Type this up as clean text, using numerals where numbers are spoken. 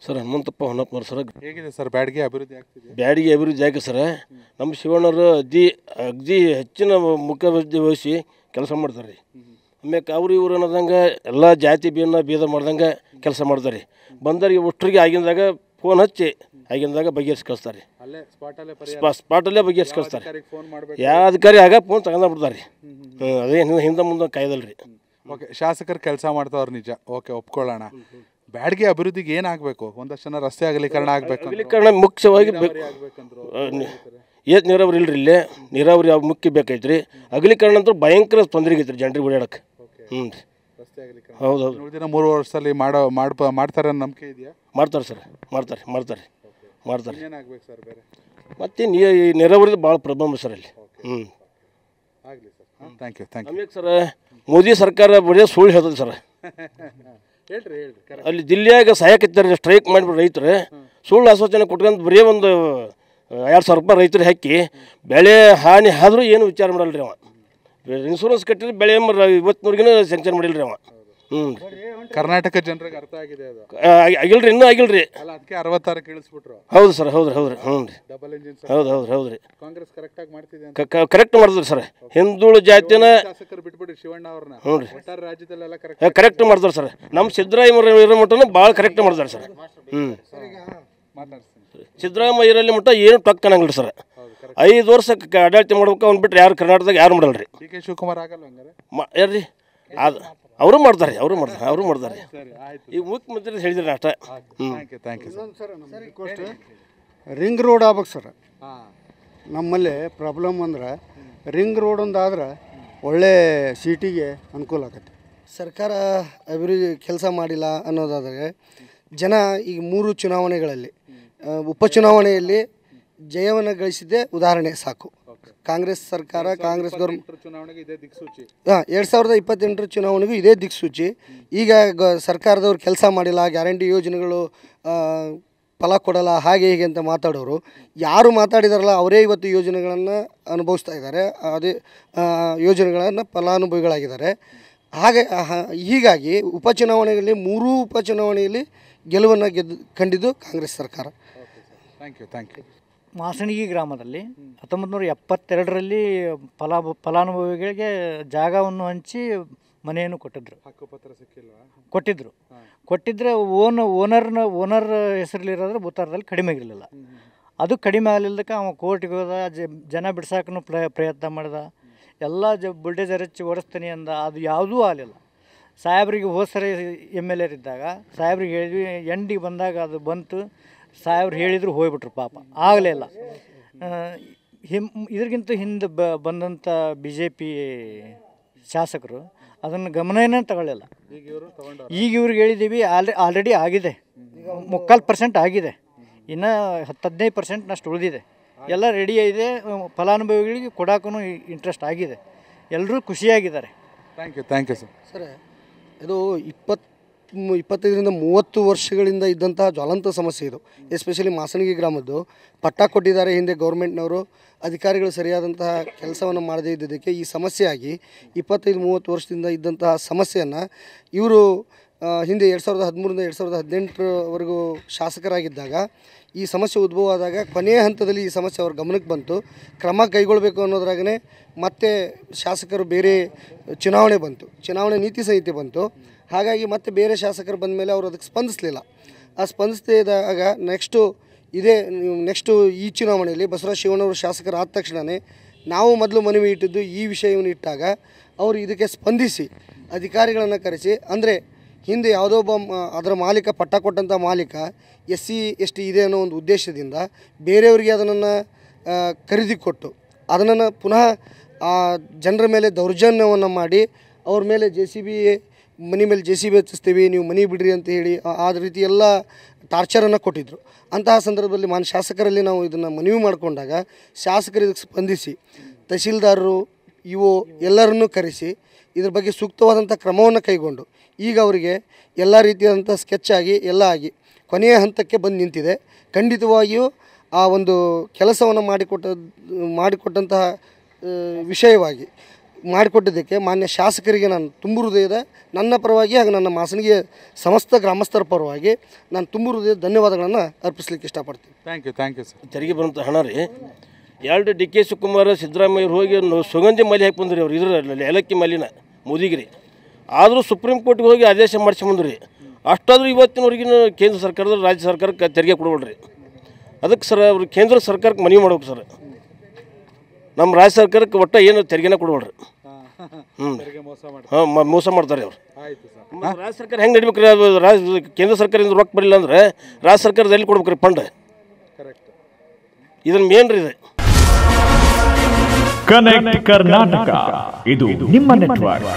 Sir Hanumanthappa ಹೊನ್ನಪ್ಪನವ್ರು sir. ಹೇಗಿದೆ sir Byadgi ಅಭಿವೃದ್ಧಿ ಆಗ್ತಿದೆ? ಬ್ಯಾಡಗಿ ಅಭಿವೃದ್ಧಿ ಆಗಿ ಸರ್ ನಮ್ಮ ಶಿವಣ್ಣವರು ಅಗದಿ ಹೆಚ್ಚಿನ ಮುಖ್ಯವಾಗಿ ವಹಿಸಿ ಕೆಲಸ ಮಾಡ್ತಾರೆ ರೀ. ಆಮ್ಯಾಕೆ ಅವ್ರು ಇವ್ರು ಅನ್ನೋದಂಗೆ ಎಲ್ಲ ಜಾತಿ ಭೇದ ಮಾಡ್ದಂಗೆ ಕೆಲಸ ಮಾಡ್ತಾರೆ. ಬಂದರಿಗೆ ಒಟ್ಟರಿಗೆ ಆಗಿಂದಾಗ ಫೋನ್ ಹಚ್ಚಿ ಆಗಿಂದಾಗ ಬಗೆಹರಿಸಿ ಕಳಿಸ್ತಾರೆ. ಸ್ಪಾಟಲ್ಲೇ ಬಗೆಹರಿಸಿ ಕಳಿಸ್ತಾರೆ. ಯಾವ ಅಧಿಕಾರಿ ಆಗ ಫೋನ್ ತಗೊಂಡ್ಬಿಡ್ತಾರೆ. ಅದೇ ಹಿಂದೆ ಮುಂದೆ ಕಾಯ್ದಲ್ರಿ. ಓಕೆ, ಶಾಸಕರು ಕೆಲಸ ಮಾಡ್ತಾವ್ರು ನಿಜ, ಓಕೆ ಒಪ್ಕೊಳ್ಳೋಣ. ಬ್ಯಾಡಗಿ ಅಭಿವೃದ್ಧಿಗೆ ಏನಾಗಬೇಕು? ಒಂದಷ್ಟು ಜನ ರಸ್ತೆ ಅಗಲೀಕರಣ ಆಗಬೇಕು. ಅಗಲೀಕರಣ ಮುಖ್ಯವಾಗಿ ಏತ್ ನೀರಾವರಿ ಇಲ್ರಿ, ಇಲ್ಲೇ ನೀರಾವರಿ ಮುಖ್ಯ ಬೇಕೈತ್ರಿ. ಅಗಲೀಕರಣ ಅಂತೂ ಭಯಂಕರ ತೊಂದರೆ ಐತ್ರಿ ಜನರಿಗೆ ಓಡಾಡಕ್ಕೆ. ಹೌದು ಹೌದು. ಉಳಿದಿನ 3 ವರ್ಷದಲ್ಲಿ ಮಾಡ್ತಾರೆ ಅನ್ನೋ ನಂಬಿಕೆ ಇದೆಯಾ? ಮಾಡ್ತಾರೆ ಸರ್, ಮಾಡ್ತಾರೆ ಮಾಡ್ತಾರೆ ಮಾಡ್ತಾರೆ. ಏನಾಗಬೇಕು ಸರ್ ಬೇರೆ? ಮತ್ತೆ ನೀರಾವರಿದು ಭಾಳ ಪ್ರಾಬ್ಲಮ್ ಸರ್ ಅಲ್ಲಿ. ಆಗಲಿ sir, thank you thank you. ಆಮೇಲೆ ಸರ್ ಮೋದಿ ಸರ್ಕಾರ ಬರೀ ಸುಳ್ಳು ಹೇಳ್ತದೆ ಸರ್. ಹೇಳ್ರಿ. ಅಲ್ಲಿ ದಿಲ್ಲಿಯಾಗ ಸಹಾಯಕತ್ತಾರೆ, ಸ್ಟ್ರೈಕ್ ಮಾಡಿಬಿಟ್ಟು ರೈತರು ಸುಳ್ಳು ಆಶ್ವಾಸನೆ ಕೊಟ್ಕೊಂಡು ಬರೀ ಒಂದು 2,000 ರೂಪಾಯಿ ರೈತರು ಹಾಕಿ ಬೆಳೆ ಹಾನಿ ಆದರೂ ಏನು ವಿಚಾರ ಮಾಡಲ್ರಿ ಅವ. ಇನ್ಶೂರೆನ್ಸ್ ಕಟ್ಟಿದ್ರೆ ಬೆಳೆ ಇವತ್ತಿನವ್ರಿಗೂ ಸ್ಯಾಂಕ್ಷನ್ ಮಾಡಿಲ್ರಿ ಅವ. ಕರ್ನಾಟಕ ಜನರಿಗೆ ಅರ್ಥ ಆಗಿದೆ ಅದು? ಆಗಿಲ್ರಿ, ಇನ್ನೂ ಆಗಿಲ್ರಿ. ಅದಕ್ಕೆ 66 ಕೇಳಿಸ್ಬಿಟ್ರು. ಹೌದು ಸರ್, ಹೌದು ಹೌದು ರೀ. ಹ್ಞೂ ರೀ, ಡಬಲ್ ಇಂಜಿನ್. ಹೌದು ಹೌದು ಹೌದು ರೀ. ಕಾಂಗ್ರೆಸ್ ಕರೆಕ್ಟಾಗಿ ಮಾಡ್ತಿದೆ, ಕರೆಕ್ಟ್ ಮಾಡಿದ್ರಿ ಸರ್. ಹಿಂದುಳಿದ ಜಾತಿನ ಶಾಸಕರು ಬಿಟ್ಬಿಟ್ಟು ಶಿವಣ್ಣ ಅವ್ರನ್ನ. ಹ್ಞೂ ರೀ, ಒಟ್ಟಾರೆ ರಾಜ್ಯದಲ್ಲೆಲ್ಲ ಕರೆಕ್ಟ್ ಮಾಡ್ತಾರೆ ಸರ್. ನಮ್ಮ ಸಿದ್ದರಾಮಯ್ಯ ಇರೋ ಮಟ್ಟನ ಭಾಳ ಕರೆಕ್ಟ್ ಮಾಡ್ತಾರೆ ಸರ್. ಸಿದ್ದರಾಮಯ್ಯ ಇರಲ್ಲಿ ಮಟ್ಟ ಏನು ಟಕ್ ಅನ್ನಂಗಿಲ್ಲ ಸರ್. 5 ವರ್ಷ ಆಡಳಿತ ಮಾಡ್ಬೇಕು ಅವ್ನು ಬಿಟ್ಟರೆ ಯಾರು ಕರ್ನಾಟಕದಾಗ ಯಾರು ಮಾಡಲ್ಲ ರೀ. ಡಿ ಕೆ ಶಿವಕುಮಾರ್ ಆಗಲ್ಲ ಹಂಗಾರೆ? ಯಾರ್ರಿ ಅದು ಅವರು ಮಾಡ್ತಾರೆ, ಅವರು ಮಾಡ್ತಾರೆ. ಈಗ ಮುಖ್ಯಮಂತ್ರಿ ಹೇಳಿದ್ರೆ ಅಷ್ಟ. Thank you sir. Ring road ಆಗ್ಬೇಕು ಸರ್. ನಮ್ಮಲ್ಲಿ ಪ್ರಾಬ್ಲಮ್ ಅಂದ್ರೆ ರಿಂಗ್ ರೋಡ್ ಒಂದಾದ್ರೆ ಒಳ್ಳೆ ಸಿಟಿಗೆ ಅನುಕೂಲ ಆಗುತ್ತೆ. ಸರ್ಕಾರ ಅಭಿವೃದ್ಧಿ ಕೆಲಸ ಮಾಡಿಲ್ಲ ಅನ್ನೋದಾದರೆ ಜನ ಈಗ 3 ಚುನಾವಣೆಗಳಲ್ಲಿ ಉಪಚುನಾವಣೆಯಲ್ಲಿ ಜಯವನ್ನು ಗಳಿಸಿದ್ದೇ ಉದಾಹರಣೆ ಸಾಕು. ಕಾಂಗ್ರೆಸ್ ಸರ್ಕಾರ, ಕಾಂಗ್ರೆಸ್ ಗೌರ್ಮೆಂಟ್ 2028 ಚುನಾವಣೆಗೂ ಇದೇ ದಿಕ್ಸೂಚಿ. ಈಗ ಸರ್ಕಾರದವ್ರು ಕೆಲಸ ಮಾಡಿಲ್ಲ, ಗ್ಯಾರಂಟಿ ಯೋಜನೆಗಳು ಫಲ ಕೊಡಲ್ಲ, ಹಾಗೆ ಹೀಗೆ ಅಂತ ಮಾತಾಡೋರು ಯಾರು ಮಾತಾಡಿದಾರಲ್ಲ ಅವರೇ ಇವತ್ತು ಯೋಜನೆಗಳನ್ನು ಅನುಭವಿಸ್ತಾ ಇದ್ದಾರೆ. ಅದೇ ಯೋಜನೆಗಳನ್ನು ಫಲಾನುಭವಿಗಳಾಗಿದ್ದಾರೆ. ಹೀಗಾಗಿ ಉಪಚುನಾವಣೆಯಲ್ಲಿ 3 ಉಪಚುನಾವಣೆಯಲ್ಲಿ ಗೆಲುವನ್ನು ಕಂಡಿದ್ದು ಕಾಂಗ್ರೆಸ್ ಸರ್ಕಾರ. Thank you. ಮಾಸಣಗಿ ಗ್ರಾಮದಲ್ಲಿ 1972ರಲ್ಲಿ ಫಲಾನುಭವಿಗಳಿಗೆ ಜಾಗವನ್ನು ಹಂಚಿ ಮನೆಯನ್ನು ಕೊಟ್ಟಿದ್ರು. ಹಕ್ಕುಪತ್ರ ಸಿಕ್ಕಿಲ್ಲ? ಕೊಟ್ಟಿದ್ರೆ ಓನರ್ ಹೆಸರಲ್ಲಿರೋದ್ರೆ ಭೂತಾರದಲ್ಲಿ ಕಡಿಮೆ ಆಗಿರಲಿಲ್ಲ. ಅದು ಕಡಿಮೆ ಆಗಲಿಲ್ಲದಕ್ಕೆ ಅವ ಕೋರ್ಟಿಗೆ ಹೋದ, ಜನ ಬಿಡ್ಸಾಕೂ ಪ್ರಯತ್ನ ಮಾಡಿದ, ಎಲ್ಲ ಬುಲ್ಡೇಜರ್ ಹಚ್ಚಿ ಓಡಿಸ್ತೀನಿ ಅಂದ. ಅದು ಯಾವುದೂ ಆಗಲಿಲ್ಲ. ಸಾಹೇಬ್ರಿಗೆ ಹೋದ ಸರಿ MLA ಇದ್ದಾಗ ಸಾಹೇಬ್ರಿಗೆ ಹೇಳಿದ್ವಿ, ಎಂಡಿಗೆ ಬಂದಾಗ ಅದು ಬಂತು. ಸಾಹೇಬ್ರು ಹೇಳಿದ್ರು ಹೋಗ್ಬಿಟ್ರು, ಪಾಪ ಆಗಲೇ ಇಲ್ಲ. ಇದ್ರಿಗಿಂತ ಹಿಂದೆ ಬಂದಂಥ BJP ಶಾಸಕರು ಅದನ್ನು ಗಮನನೇ ತಗೊಳ್ಳಿಲ್ಲ. ಈಗ ಇವ್ರಿಗೆ ಹೇಳಿದ್ದೀವಿ, ಆಲ್ರೆಡಿ ಆಗಿದೆ, 3/4% ಆಗಿದೆ, ಇನ್ನು 10-15% ಉಳಿದಿದೆ. ಎಲ್ಲ ರೆಡಿ ಇದೆ, ಫಲಾನುಭವಿಗಳಿಗೆ ಕೊಡೋಕ್ಕೂ ಇಂಟ್ರೆಸ್ಟ್ ಆಗಿದೆ, ಎಲ್ಲರೂ ಖುಷಿಯಾಗಿದ್ದಾರೆ. Thank you sir. ಸರ್, ಇದು 25ರಿಂದ 30 ವರ್ಷಗಳಿಂದ ಇದ್ದಂತಹ ಜ್ವಲಂತ ಸಮಸ್ಯೆ ಇದು. ಎಸ್ಪೆಷಲಿ ಮಾಸಣಗಿ ಗ್ರಾಮದ್ದು ಪಟ್ಟ ಕೊಟ್ಟಿದ್ದಾರೆ ಹಿಂದೆ ಗೌರ್ಮೆಂಟ್ನವರು, ಅಧಿಕಾರಿಗಳು ಸರಿಯಾದಂತಹ ಕೆಲಸವನ್ನು ಮಾಡದೇ ಇದ್ದದಕ್ಕೆ ಈ ಸಮಸ್ಯೆ ಆಗಿ 25-30 ವರ್ಷದಿಂದ ಇದ್ದಂತಹ ಸಮಸ್ಯೆಯನ್ನು ಇವರು ಹಿಂದೆ 2013ರಿಂದ 2018ರವರೆಗೂ ಶಾಸಕರಾಗಿದ್ದಾಗ ಈ ಸಮಸ್ಯೆ ಉದ್ಭವ ಆದಾಗ ಕೊನೆಯ ಹಂತದಲ್ಲಿ ಈ ಸಮಸ್ಯೆ ಅವ್ರ ಗಮನಕ್ಕೆ ಬಂತು. ಕ್ರಮ ಕೈಗೊಳ್ಳಬೇಕು ಅನ್ನೋದ್ರಾಗೇ ಮತ್ತೆ ಶಾಸಕರು ಬೇರೆ ಚುನಾವಣೆ ನೀತಿ ಸಂಹಿತೆ ಬಂತು. ಹಾಗಾಗಿ ಮತ್ತೆ ಬೇರೆ ಶಾಸಕರು ಬಂದ ಮೇಲೆ ಅವರು ಅದಕ್ಕೆ ಸ್ಪಂದಿಸಲಿಲ್ಲ. ಸ್ಪಂದಿಸದೇ ಇದ್ದಾಗ ನೆಕ್ಸ್ಟು ಈ ಚುನಾವಣೆಯಲ್ಲಿ ಬಸವರಾಜ ಶಿವಣ್ಣವರು ಶಾಸಕರಾದ ತಕ್ಷಣವೇ ನಾವು ಮೊದಲು ಮನವಿ ಇಟ್ಟಿದ್ದು ಈ ವಿಷಯವನ್ನು ಇಟ್ಟಾಗ ಅವರು ಇದಕ್ಕೆ ಸ್ಪಂದಿಸಿ ಅಧಿಕಾರಿಗಳನ್ನು ಕರೆಸಿ, ಅಂದರೆ ಹಿಂದೆ ಯಾವುದೋ ಒಬ್ಬ ಅದರ ಮಾಲೀಕ ಪಟ್ಟ ಕೊಟ್ಟಂಥ ಮಾಲೀಕ SC ST ಇದೆ ಅನ್ನೋ ಒಂದು ಉದ್ದೇಶದಿಂದ ಬೇರೆಯವರಿಗೆ ಅದನ್ನು ಖರೀದಿ ಕೊಟ್ಟು ಅದನ್ನು ಪುನಃ ಆ ಜನರ ಮೇಲೆ ದೌರ್ಜನ್ಯವನ್ನು ಮಾಡಿ ಅವ್ರ ಮೇಲೆ JCB ಮನೆ ಮೇಲೆ JCB ಹಚ್ಚಿಸ್ತೀವಿ, ನೀವು ಮನೆ ಬಿಡ್ರಿ ಅಂತ ಹೇಳಿ ಆ ರೀತಿ ಎಲ್ಲ ಟಾರ್ಚರನ್ನು ಕೊಟ್ಟಿದ್ದರು. ಅಂತಹ ಸಂದರ್ಭದಲ್ಲಿ ಮಾನ್ಯ ಶಾಸಕರಲ್ಲಿ ನಾವು ಇದನ್ನು ಮನವಿ ಮಾಡಿಕೊಂಡಾಗ ಶಾಸಕರು ಇದಕ್ಕೆ ಸ್ಪಂದಿಸಿ ತಹಶೀಲ್ದಾರರು ಇಒ ಎಲ್ಲರನ್ನೂ ಕರೆಸಿ ಇದ್ರ ಬಗ್ಗೆ ಸೂಕ್ತವಾದಂಥ ಕ್ರಮವನ್ನು ಕೈಗೊಂಡು ಈಗ ಅವರಿಗೆ ಎಲ್ಲ ರೀತಿಯಾದಂಥ ಸ್ಕೆಚ್ ಆಗಿ ಎಲ್ಲ ಆಗಿ ಕೊನೆಯ ಹಂತಕ್ಕೆ ಬಂದು ನಿಂತಿದೆ. ಖಂಡಿತವಾಗಿಯೂ ಆ ಒಂದು ಕೆಲಸವನ್ನು ಮಾಡಿಕೊಟ್ಟಂತಹ ವಿಷಯವಾಗಿ ಮಾಡಿಕೊಟ್ಟಿದ್ದಕ್ಕೆ ಮಾನ್ಯ ಶಾಸಕರಿಗೆ ನಾನು ತುಂಬು ಹೃದಯದ ನನ್ನ ಪರವಾಗಿ ಹಾಗೂ ನನ್ನ ಮಾಸಣಿಗೆ ಸಮಸ್ತ ಗ್ರಾಮಸ್ಥರ ಪರವಾಗಿ ನಾನು ತುಂಬು ಹೃದಯದ ಧನ್ಯವಾದಗಳನ್ನು ಅರ್ಪಿಸ್ಲಿಕ್ಕೆ ಇಷ್ಟಪಡ್ತೀನಿ. Thank you sir. ತೆರಿಗೆ ಬರುವಂಥ ಹಣ ರೀ 2 DK ಶಿವಕುಮಾರ್ ಸಿದ್ದರಾಮಯ್ಯ ಹೋಗಿ ಸುಗಂಧಿ ಮಲಿ ಹಾಕಿ ಬಂದ್ರಿ ಅವ್ರು ಇದ್ರ ಏಲಕ್ಕಿ ಮಲಿನ ಮುದಿಗಿರಿ. ಆದರೂ ಸುಪ್ರೀಂ ಕೋರ್ಟ್ಗೆ ಹೋಗಿ ಆದೇಶ ಮಾಡಿಸ್ಕೊಂಬಂದ್ರಿ. ಅಷ್ಟಾದರೂ ಇವತ್ತಿನವರೆಗಿನ ಕೇಂದ್ರ ಸರ್ಕಾರದ ರಾಜ್ಯ ಸರ್ಕಾರಕ್ಕೆ ತೆರಿಗೆ ಕೊಡಬೇಡ್ರಿ. ಅದಕ್ಕೆ ಸರ್ ಅವ್ರು ಕೇಂದ್ರ ಸರ್ಕಾರಕ್ಕೆ ಮನವಿ ಮಾಡ್ಬೇಕು ಸರ್. ನಮ್ಮ ರಾಜ್ಯ ಸರ್ಕಾರಕ್ಕೆ ಒಟ್ಟು ಏನು ತೆರಿಗೆನ ಕೊಡಬೇಡ್ರಿ. ಮೋಸ ಮಾಡ್ತಾರೆ ಅವ್ರು. ರಾಜ್ಯ ಸರ್ಕಾರ ಹೆಂಗೆ ನಡಿಬೇಕು ರೀ? ಅದು ಕೇಂದ್ರ ಸರ್ಕಾರದಿಂದ ರೊಕ್ಕ ಬರಲಿಲ್ಲ ಅಂದ್ರೆ ರಾಜ್ಯ ಸರ್ಕಾರದ ಎಲ್ಲಿ ಕೊಡ್ಬೇಕು ರೀ ಫಂಡ್? ಇದನ್ನು ಮೇನ್ ರೀ ಇದು. ಕನೆಕ್ಟ್ ಕರ್ನಾಟಕ ಇದು ನಿಮ್ಮ ನೆಟ್ವರ್ಕ್.